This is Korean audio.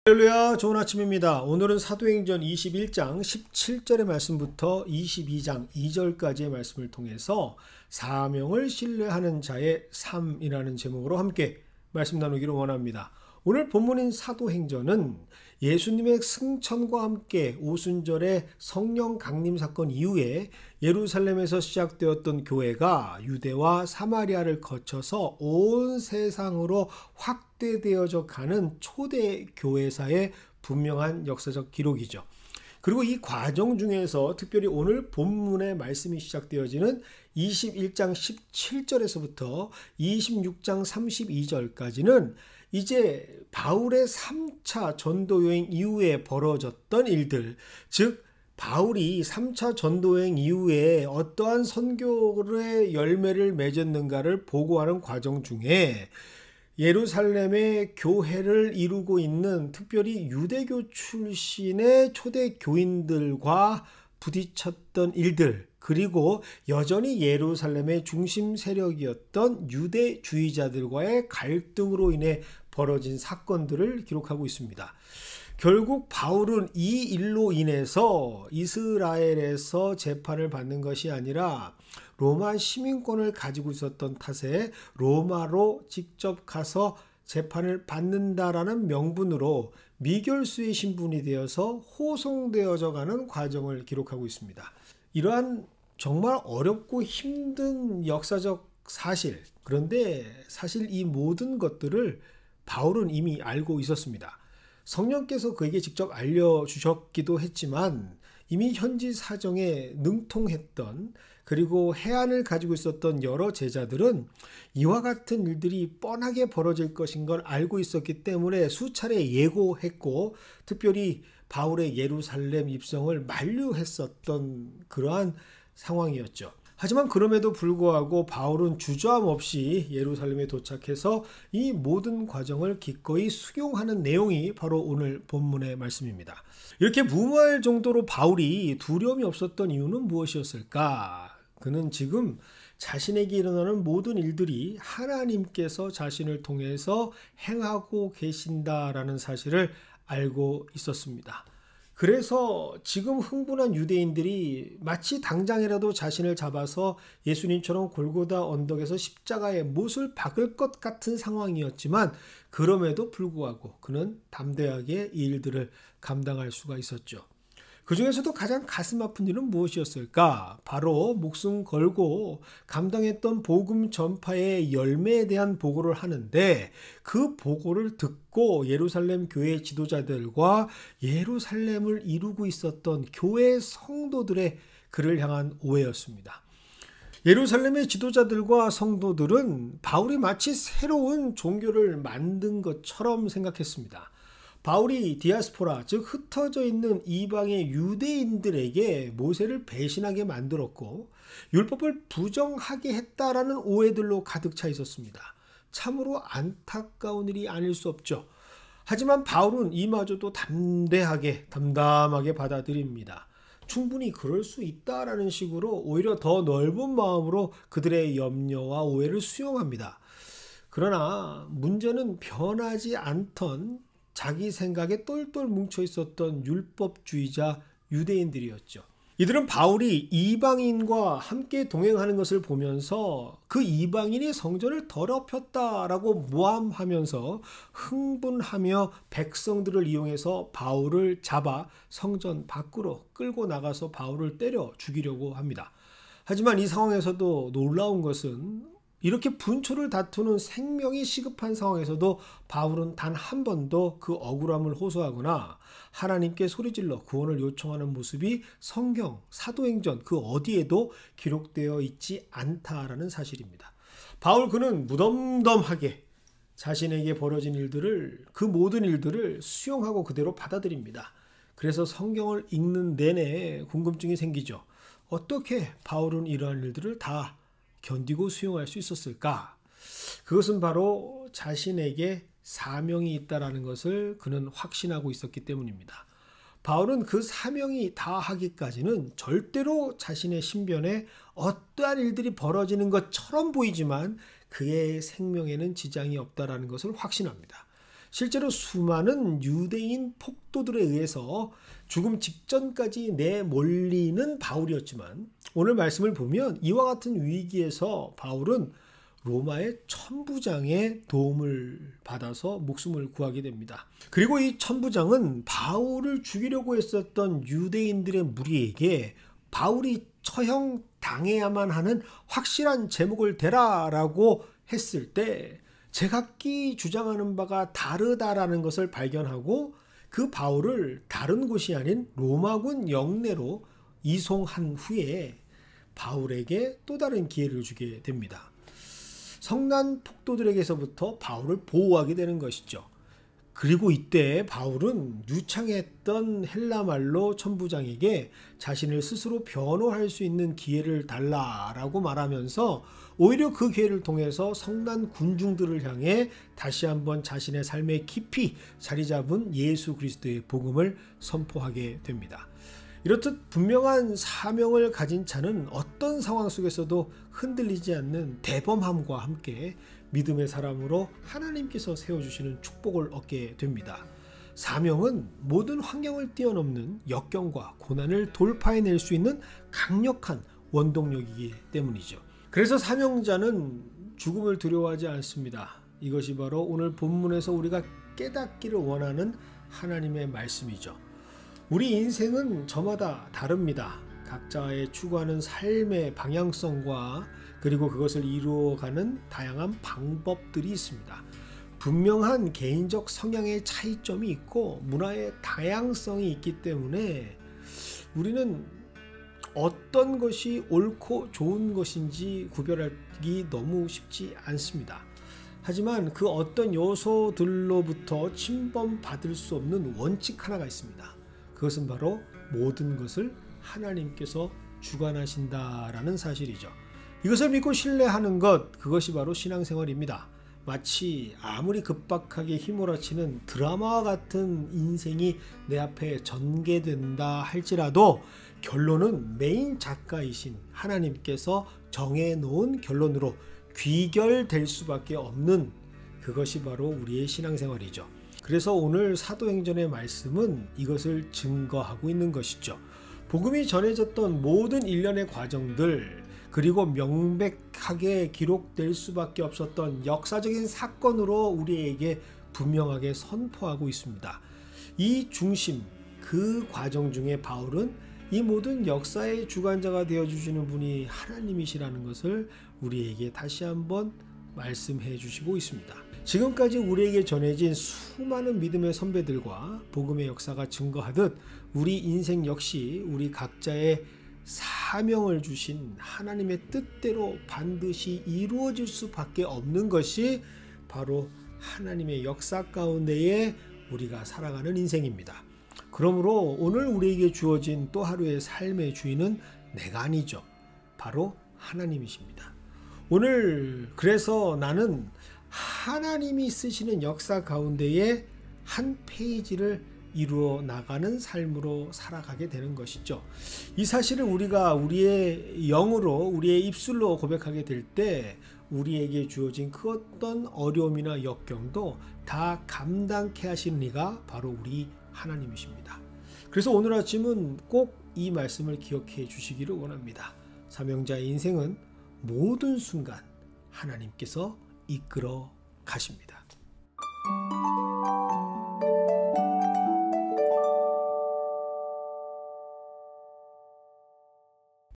할렐루야, 좋은 아침입니다. 오늘은 사도행전 21장 17절의 말씀부터 22장 2절까지의 말씀을 통해서 사명을 신뢰하는 자의 삶이라는 제목으로 함께 말씀 나누기를 원합니다. 오늘 본문인 사도행전은 예수님의 승천과 함께 오순절의 성령 강림 사건 이후에 예루살렘에서 시작되었던 교회가 유대와 사마리아를 거쳐서 온 세상으로 확대되어져 가는 초대 교회사의 분명한 역사적 기록이죠. 그리고 이 과정 중에서 특별히 오늘 본문의 말씀이 시작되어지는 21장 17절에서부터 26장 32절까지는 이제 바울의 3차 전도여행 이후에 벌어졌던 일들, 즉 바울이 3차 전도여행 이후에 어떠한 선교의 열매를 맺었는가를 보고하는 과정 중에 예루살렘의 교회를 이루고 있는 특별히 유대교 출신의 초대 교인들과 부딪혔던 일들, 그리고 여전히 예루살렘의 중심 세력이었던 유대주의자들과의 갈등으로 인해 벌어진 사건들을 기록하고 있습니다. 결국 바울은 이 일로 인해서 이스라엘에서 재판을 받는 것이 아니라 로마 시민권을 가지고 있었던 탓에 로마로 직접 가서 재판을 받는다라는 명분으로 미결수의 신분이 되어서 호송되어져 가는 과정을 기록하고 있습니다. 이러한 정말 어렵고 힘든 역사적 사실, 그런데 사실 이 모든 것들을 바울은 이미 알고 있었습니다. 성령께서 그에게 직접 알려주셨기도 했지만 이미 현지 사정에 능통했던, 그리고 해안을 가지고 있었던 여러 제자들은 이와 같은 일들이 뻔하게 벌어질 것인 걸 알고 있었기 때문에 수차례 예고했고, 특별히 바울의 예루살렘 입성을 만류했었던 그러한 상황이었죠. 하지만 그럼에도 불구하고 바울은 주저함 없이 예루살렘에 도착해서 이 모든 과정을 기꺼이 수용하는 내용이 바로 오늘 본문의 말씀입니다. 이렇게 무모할 정도로 바울이 두려움이 없었던 이유는 무엇이었을까? 그는 지금 자신에게 일어나는 모든 일들이 하나님께서 자신을 통해서 행하고 계신다라는 사실을 알고 있었습니다. 그래서 지금 흥분한 유대인들이 마치 당장이라도 자신을 잡아서 예수님처럼 골고다 언덕에서 십자가에 못을 박을 것 같은 상황이었지만 그럼에도 불구하고 그는 담대하게 이 일들을 감당할 수가 있었죠. 그 중에서도 가장 가슴 아픈 일은 무엇이었을까? 바로 목숨 걸고 감당했던 복음 전파의 열매에 대한 보고를 하는데, 그 보고를 듣고 예루살렘 교회 지도자들과 예루살렘을 이루고 있었던 교회 성도들의 그를 향한 오해였습니다. 예루살렘의 지도자들과 성도들은 바울이 마치 새로운 종교를 만든 것처럼 생각했습니다. 바울이 디아스포라, 즉 흩어져 있는 이방의 유대인들에게 모세를 배신하게 만들었고 율법을 부정하게 했다라는 오해들로 가득 차 있었습니다. 참으로 안타까운 일이 아닐 수 없죠. 하지만 바울은 이마저도 담담하게 받아들입니다. 충분히 그럴 수 있다라는 식으로 오히려 더 넓은 마음으로 그들의 염려와 오해를 수용합니다. 그러나 문제는 변하지 않던 자기 생각에 똘똘 뭉쳐 있었던 율법주의자 유대인들이었죠. 이들은 바울이 이방인과 함께 동행하는 것을 보면서 그 이방인이 성전을 더럽혔다라고 모함하면서 흥분하며 백성들을 이용해서 바울을 잡아 성전 밖으로 끌고 나가서 바울을 때려 죽이려고 합니다. 하지만 이 상황에서도 놀라운 것은 이렇게 분초를 다투는 생명이 시급한 상황에서도 바울은 단 한 번도 그 억울함을 호소하거나 하나님께 소리질러 구원을 요청하는 모습이 성경, 사도행전 그 어디에도 기록되어 있지 않다라는 사실입니다. 바울 그는 무덤덤하게 자신에게 벌어진 일들을, 그 모든 일들을 수용하고 그대로 받아들입니다. 그래서 성경을 읽는 내내 궁금증이 생기죠. 어떻게 바울은 이러한 일들을 다 견디고 수용할 수 있었을까? 그것은 바로 자신에게 사명이 있다라는 것을 그는 확신하고 있었기 때문입니다. 바울은 그 사명이 다하기까지는 절대로 자신의 신변에 어떠한 일들이 벌어지는 것처럼 보이지만 그의 생명에는 지장이 없다라는 것을 확신합니다. 실제로 수많은 유대인 폭도들에 의해서 죽음 직전까지 내몰리는 바울이었지만 오늘 말씀을 보면 이와 같은 위기에서 바울은 로마의 천부장의 도움을 받아서 목숨을 구하게 됩니다. 그리고 이 천부장은 바울을 죽이려고 했었던 유대인들의 무리에게 바울이 처형당해야만 하는 확실한 제목을 대라라고 했을 때 제각기 주장하는 바가 다르다라는 것을 발견하고 그 바울을 다른 곳이 아닌 로마군 영내로 이송한 후에 바울에게 또 다른 기회를 주게 됩니다. 성난 폭도들에게서부터 바울을 보호하게 되는 것이죠. 그리고 이때 바울은 유창했던 헬라말로 천부장에게 자신을 스스로 변호할 수 있는 기회를 달라라고 말하면서 오히려 그 기회를 통해서 성난 군중들을 향해 다시 한번 자신의 삶에 깊이 자리 잡은 예수 그리스도의 복음을 선포하게 됩니다. 이렇듯 분명한 사명을 가진 자는 어떤 상황 속에서도 흔들리지 않는 대범함과 함께 믿음의 사람으로 하나님께서 세워주시는 축복을 얻게 됩니다. 사명은 모든 환경을 뛰어넘는 역경과 고난을 돌파해낼 수 있는 강력한 원동력이기 때문이죠. 그래서 사명자는 죽음을 두려워하지 않습니다. 이것이 바로 오늘 본문에서 우리가 깨닫기를 원하는 하나님의 말씀이죠. 우리 인생은 저마다 다릅니다. 각자의 추구하는 삶의 방향성과 그리고 그것을 이루어가는 다양한 방법들이 있습니다. 분명한 개인적 성향의 차이점이 있고 문화의 다양성이 있기 때문에 우리는 어떤 것이 옳고 좋은 것인지 구별하기 너무 쉽지 않습니다. 하지만 그 어떤 요소들로부터 침범받을 수 없는 원칙 하나가 있습니다. 그것은 바로 모든 것을 하나님께서 주관하신다라는 사실이죠. 이것을 믿고 신뢰하는 것, 그것이 바로 신앙생활입니다. 마치 아무리 급박하게 휘몰아치는 드라마와 같은 인생이 내 앞에 전개된다 할지라도 결론은 메인 작가이신 하나님께서 정해놓은 결론으로 귀결될 수밖에 없는 그것이 바로 우리의 신앙생활이죠. 그래서 오늘 사도행전의 말씀은 이것을 증거하고 있는 것이죠. 복음이 전해졌던 모든 일련의 과정들, 그리고 명백하게 기록될 수밖에 없었던 역사적인 사건으로 우리에게 분명하게 선포하고 있습니다. 이 중심, 그 과정 중에 바울은 이 모든 역사의 주관자가 되어주시는 분이 하나님이시라는 것을 우리에게 다시 한번 말씀해 주시고 있습니다. 지금까지 우리에게 전해진 수많은 믿음의 선배들과 복음의 역사가 증거하듯 우리 인생 역시 우리 각자의 사명을 주신 하나님의 뜻대로 반드시 이루어질 수밖에 없는 것이 바로 하나님의 역사 가운데에 우리가 살아가는 인생입니다. 그러므로 오늘 우리에게 주어진 또 하루의 삶의 주인은 내가 아니죠. 바로 하나님이십니다. 오늘 그래서 나는 하나님이 쓰시는 역사 가운데에 한 페이지를 이루어 나가는 삶으로 살아가게 되는 것이죠. 이 사실을 우리가 우리의 영으로 우리의 입술로 고백하게 될 때 우리에게 주어진 그 어떤 어려움이나 역경도 다 감당케 하시는 이가 바로 우리 하나님이십니다. 그래서 오늘 아침은 꼭 이 말씀을 기억해 주시기를 원합니다. 사명자의 인생은 모든 순간 하나님께서 이끌어 가십니다.